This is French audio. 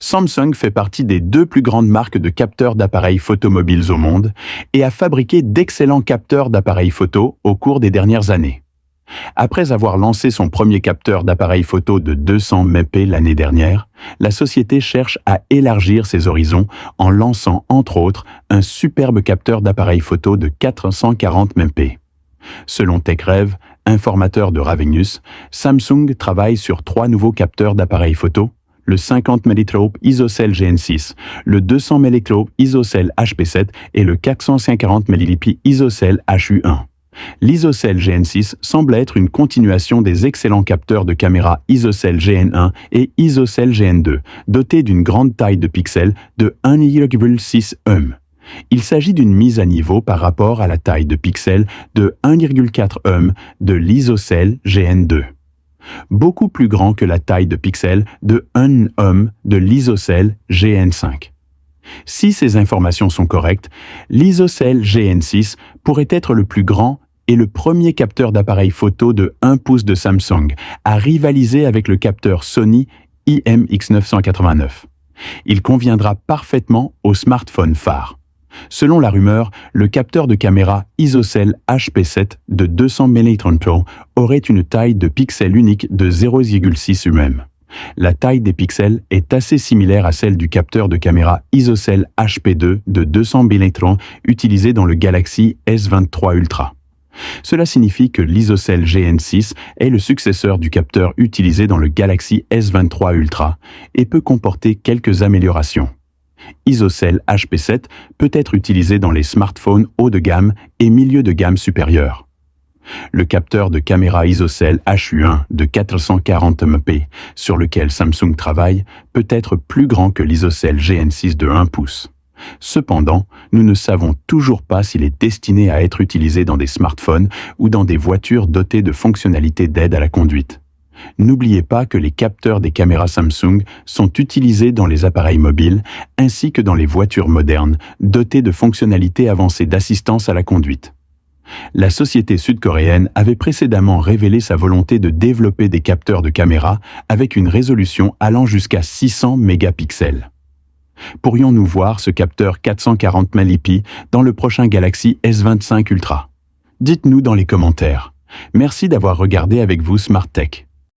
Samsung fait partie des deux plus grandes marques de capteurs d'appareils photo mobiles au monde et a fabriqué d'excellents capteurs d'appareils photo au cours des dernières années. Après avoir lancé son premier capteur d'appareil photo de 200 mp l'année dernière, la société cherche à élargir ses horizons en lançant entre autres un superbe capteur d'appareil photo de 440 mp. Selon TechRev, informateur de Ravenius, Samsung travaille sur 3 nouveaux capteurs d'appareil photo, le 50 mT ISOCELL GN6, le 200 mT ISOCELL HP7 et le 440 mT ISOCELL HU1. L'ISOCELL GN6 semble être une continuation des excellents capteurs de caméra ISOCELL GN1 et ISOCELL GN2, dotés d'une grande taille de pixels de 1,6 ohm. Il s'agit d'une mise à niveau par rapport à la taille de pixels de 1,4 ohm de l'ISOCELL GN2. Beaucoup plus grand que la taille de pixels de 1 ohm de l'ISOCELL GN5. Si ces informations sont correctes, l'ISOCELL GN6 pourrait être le plus grand et le premier capteur d'appareil photo de 1 pouce de Samsung à rivaliser avec le capteur Sony IMX989. Il conviendra parfaitement au smartphone phare. Selon la rumeur, le capteur de caméra ISOCELL HP7 de 200 mP aurait une taille de pixels unique de 0,6 mm. La taille des pixels est assez similaire à celle du capteur de caméra ISOCELL HP2 de 200 mP utilisé dans le Galaxy S23 Ultra. Cela signifie que l'ISOCELL GN6 est le successeur du capteur utilisé dans le Galaxy S23 Ultra et peut comporter quelques améliorations. ISOCELL HP7 peut être utilisé dans les smartphones haut de gamme et milieu de gamme supérieur. Le capteur de caméra ISOCELL HU1 de 440 mP sur lequel Samsung travaille peut être plus grand que l'ISOCELL GN6 de 1 pouce. Cependant, nous ne savons toujours pas s'il est destiné à être utilisé dans des smartphones ou dans des voitures dotées de fonctionnalités d'aide à la conduite. N'oubliez pas que les capteurs des caméras Samsung sont utilisés dans les appareils mobiles ainsi que dans les voitures modernes dotées de fonctionnalités avancées d'assistance à la conduite. La société sud-coréenne avait précédemment révélé sa volonté de développer des capteurs de caméra avec une résolution allant jusqu'à 600 mégapixels. Pourrions-nous voir ce capteur 440 mP dans le prochain Galaxy S25 Ultra? Dites-nous dans les commentaires. Merci d'avoir regardé avec vous Smart Tech.